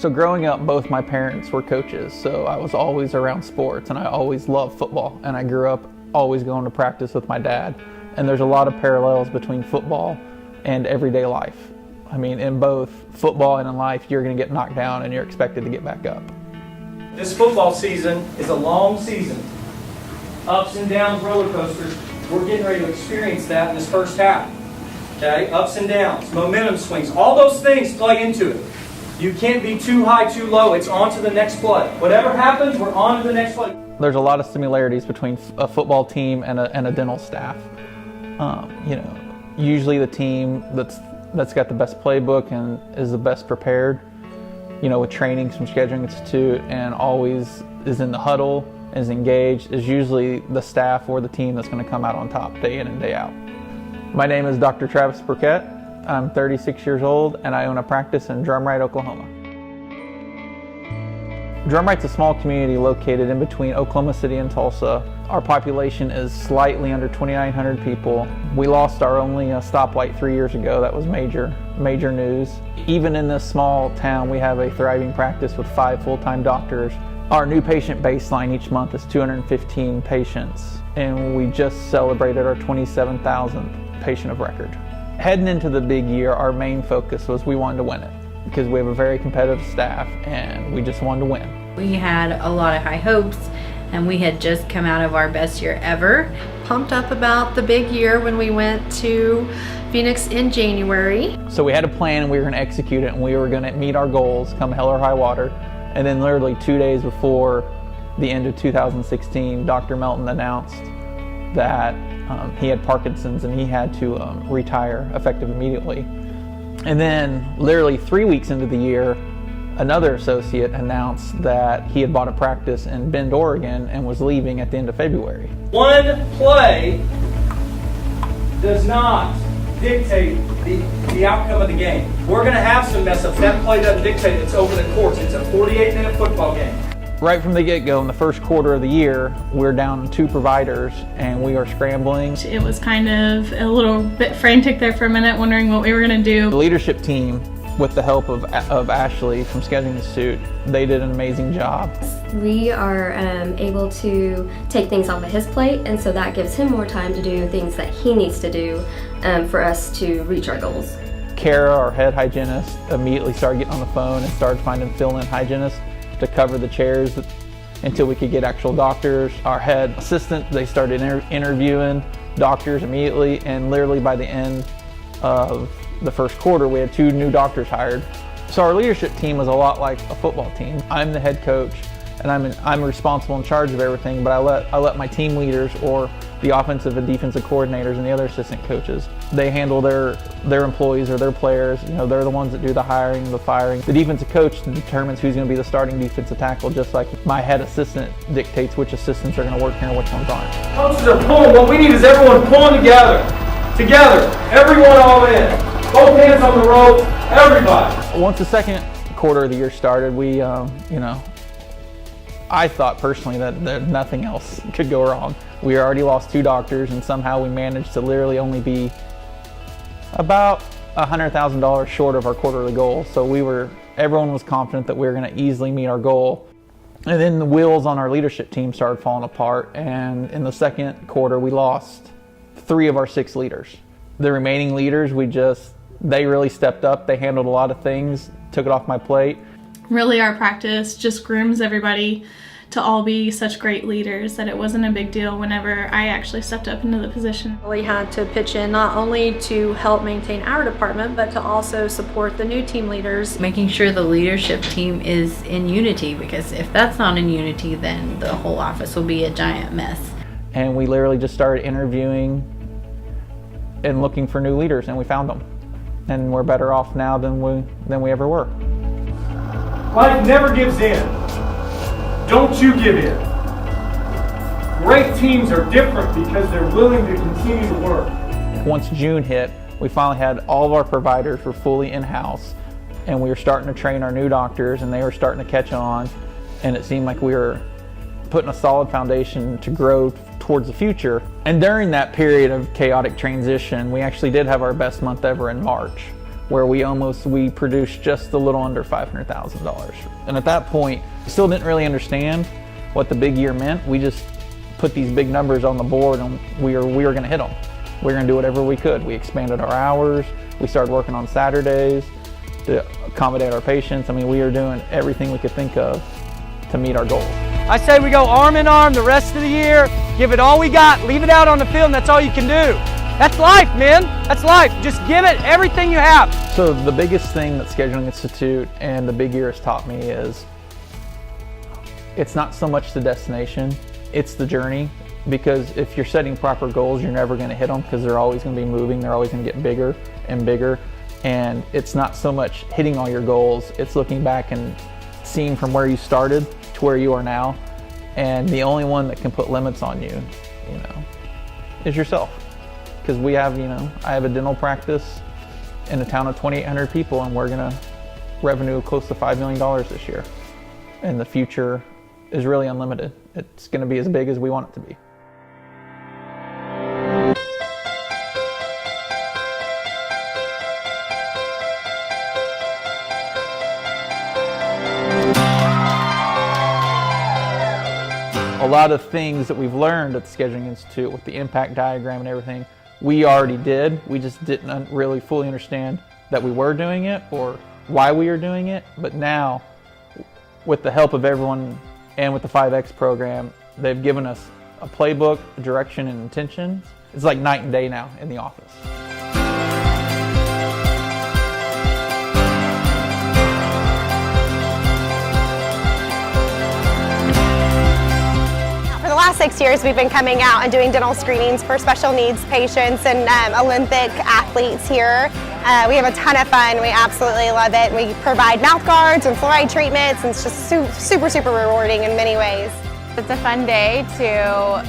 So growing up, both my parents were coaches, so I was always around sports, and I always loved football. And I grew up always going to practice with my dad. And there's a lot of parallels between football and everyday life. I mean, in both football and in life, you're going to get knocked down and you're expected to get back up. This football season is a long season. Ups and downs, roller coasters. We're getting ready to experience that in this first half. Okay, ups and downs, momentum swings, all those things play into it. You can't be too high, too low. It's on to the next play. Whatever happens, we're on to the next play. There's a lot of similarities between a football team and a dental staff. Usually the team that's got the best playbook and is the best prepared, with trainings from Scheduling Institute and always is in the huddle, is engaged, is usually the staff or the team that's going to come out on top day in and day out. My name is Dr. Travis Burkett. I'm 36 years old and I own a practice in Drumright, Oklahoma. Drumright's a small community located in between Oklahoma City and Tulsa. Our population is slightly under 2,900 people. We lost our only stoplight 3 years ago. That was major news. Even in this small town, we have a thriving practice with 5 full-time doctors. Our new patient baseline each month is 215 patients, and we just celebrated our 27,000th patient of record. Heading into the big year, our main focus was we wanted to win it because we have a very competitive staff and we just wanted to win. We had a lot of high hopes and we had just come out of our best year ever. Pumped up about the big year when we went to Phoenix in January. So we had a plan and we were going to execute it and we were going to meet our goals come hell or high water. And then literally 2 days before the end of 2016, Dr. Melton announced that he had Parkinson's and he had to retire effective immediately. And then literally 3 weeks into the year, another associate announced that he had bought a practice in Bend, Oregon and was leaving at the end of February. One play does not dictate the outcome of the game. We're going to have some mess ups. That play doesn't dictate it. It's over the course. It's a 48-minute football game. Right from the get-go, in the first quarter of the year, we're down 2 providers and we are scrambling. It was kind of a little bit frantic there for a minute, wondering what we were going to do. The leadership team, with the help of Ashley from Scheduling Institute, they did an amazing job. We are able to take things off of his plate, and so that gives him more time to do things that he needs to do for us to reach our goals. Kara, our head hygienist, immediately started getting on the phone and started finding fill-in hygienists to cover the chairs until we could get actual doctors. Our head assistant, they started interviewing doctors immediately, and literally by the end of the first quarter, we had 2 new doctors hired. So our leadership team was a lot like a football team. I'm the head coach, and I'm responsible in charge of everything, but I let my team leaders or the offensive and defensive coordinators and the other assistant coaches, they handle their employees or their players. They're the ones that do the hiring, the firing. The defensive coach determines who's going to be the starting defensive tackle, just like my head assistant dictates which assistants are going to work here and which ones aren't. Coaches are pulling. What we need is everyone pulling together, everyone all in. Both hands on the rope, everybody. Once the second quarter of the year started, we, I thought personally that nothing else could go wrong. We already lost 2 doctors, and somehow we managed to literally only be about $100,000 short of our quarterly goal. So everyone was confident that we were going to easily meet our goal. And then the wheels on our leadership team started falling apart, and in the second quarter, we lost 3 of our 6 leaders. The remaining leaders, they really stepped up. They handled a lot of things, took it off my plate. Really, our practice just grooms everybody to all be such great leaders that it wasn't a big deal whenever I actually stepped up into the position. We had to pitch in not only to help maintain our department, but to also support the new team leaders. Making sure the leadership team is in unity, because if that's not in unity, then the whole office will be a giant mess. And we literally just started interviewing and looking for new leaders, and we found them. And we're better off now than we ever were. Life never gives in. Don't you give in. Great teams are different because they're willing to continue to work. Once June hit, we finally had all of our providers were fully in-house, and we were starting to train our new doctors, and they were starting to catch on, and it seemed like we were putting a solid foundation to grow towards the future. And during that period of chaotic transition, we actually did have our best month ever in March. where we produced just a little under $500,000. And at that point, we still didn't really understand what the big year meant. We just put these big numbers on the board and we were gonna hit them. We were gonna do whatever we could. We expanded our hours. We started working on Saturdays to accommodate our patients. I mean, we were doing everything we could think of to meet our goals. I say we go arm in arm the rest of the year, give it all we got, leave it out on the field, and that's all you can do. That's life, man. That's life. Just give it everything you have. So the biggest thing that Scheduling Institute and the big year has taught me is it's not so much the destination, it's the journey. Because if you're setting proper goals, you're never going to hit them because they're always going to be moving, they're always going to get bigger and bigger. And it's not so much hitting all your goals, it's looking back and seeing from where you started to where you are now. And the only one that can put limits on you, is yourself. Because we have, I have a dental practice in a town of 2,800 people, and we're gonna revenue close to $5 million this year. And the future is really unlimited. It's gonna be as big as we want it to be. A lot of things that we've learned at the Scheduling Institute with the impact diagram and everything, we already did. We just didn't really fully understand that we were doing it or why we were doing it. But now, with the help of everyone and with the 5X program, they've given us a playbook, direction, and intentions. It's like night and day now in the office. For the last 6 years, we've been coming out and doing dental screenings for special needs patients and Olympic athletes here. We have a ton of fun. We absolutely love it. We provide mouth guards and fluoride treatments, and it's just super, super rewarding in many ways. It's a fun day to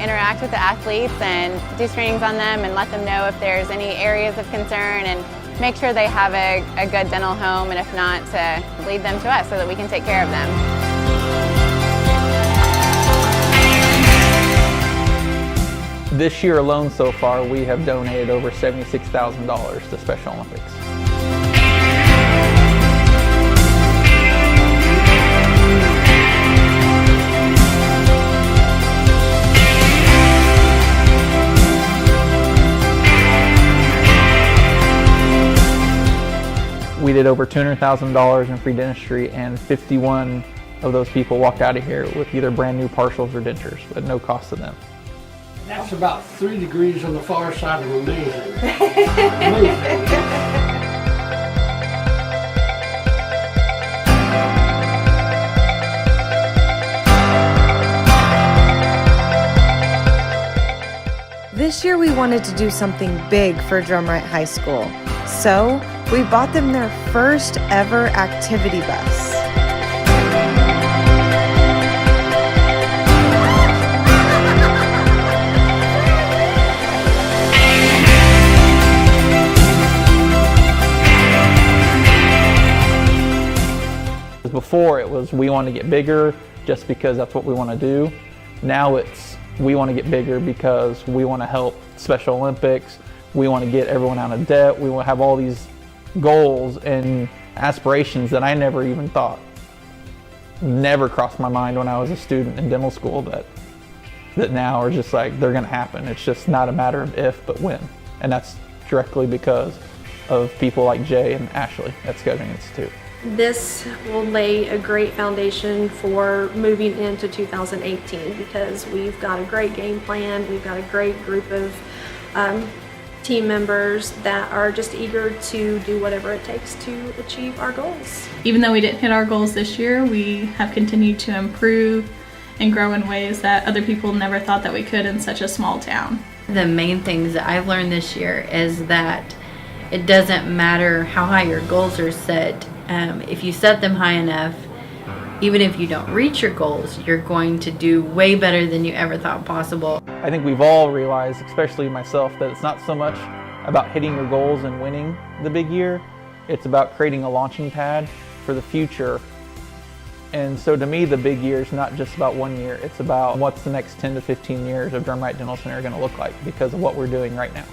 interact with the athletes and do screenings on them and let them know if there's any areas of concern and make sure they have a good dental home, and if not, to lead them to us so that we can take care of them. This year alone so far, we have donated over $76,000 to Special Olympics. We did over $200,000 in free dentistry, and 51 of those people walked out of here with either brand new partials or dentures at no cost to them. That's about 3 degrees on the far side of amazing. This year we wanted to do something big for Drumright High School, so we bought them their first ever activity bus. Before it was we want to get bigger just because that's what we want to do. Now it's we want to get bigger because we want to help Special Olympics. We want to get everyone out of debt. We want to have all these goals and aspirations that I never even thought, never crossed my mind when I was a student in dental school, that now are just like, they're going to happen. It's just not a matter of if, but when. And that's directly because of people like Jay and Ashley at Scheduling Institute. This will lay a great foundation for moving into 2018 because we've got a great game plan. We've got a great group of team members that are just eager to do whatever it takes to achieve our goals. Even though we didn't hit our goals this year, we have continued to improve and grow in ways that other people never thought that we could in such a small town. The main things that I've learned this year is that it doesn't matter how high your goals are set. If you set them high enough, even if you don't reach your goals, you're going to do way better than you ever thought possible. I think we've all realized, especially myself, that it's not so much about hitting your goals and winning the big year. It's about creating a launching pad for the future. And so to me, the big year is not just about 1 year. It's about what's the next 10 to 15 years of Drumright Dental Center going to look like because of what we're doing right now.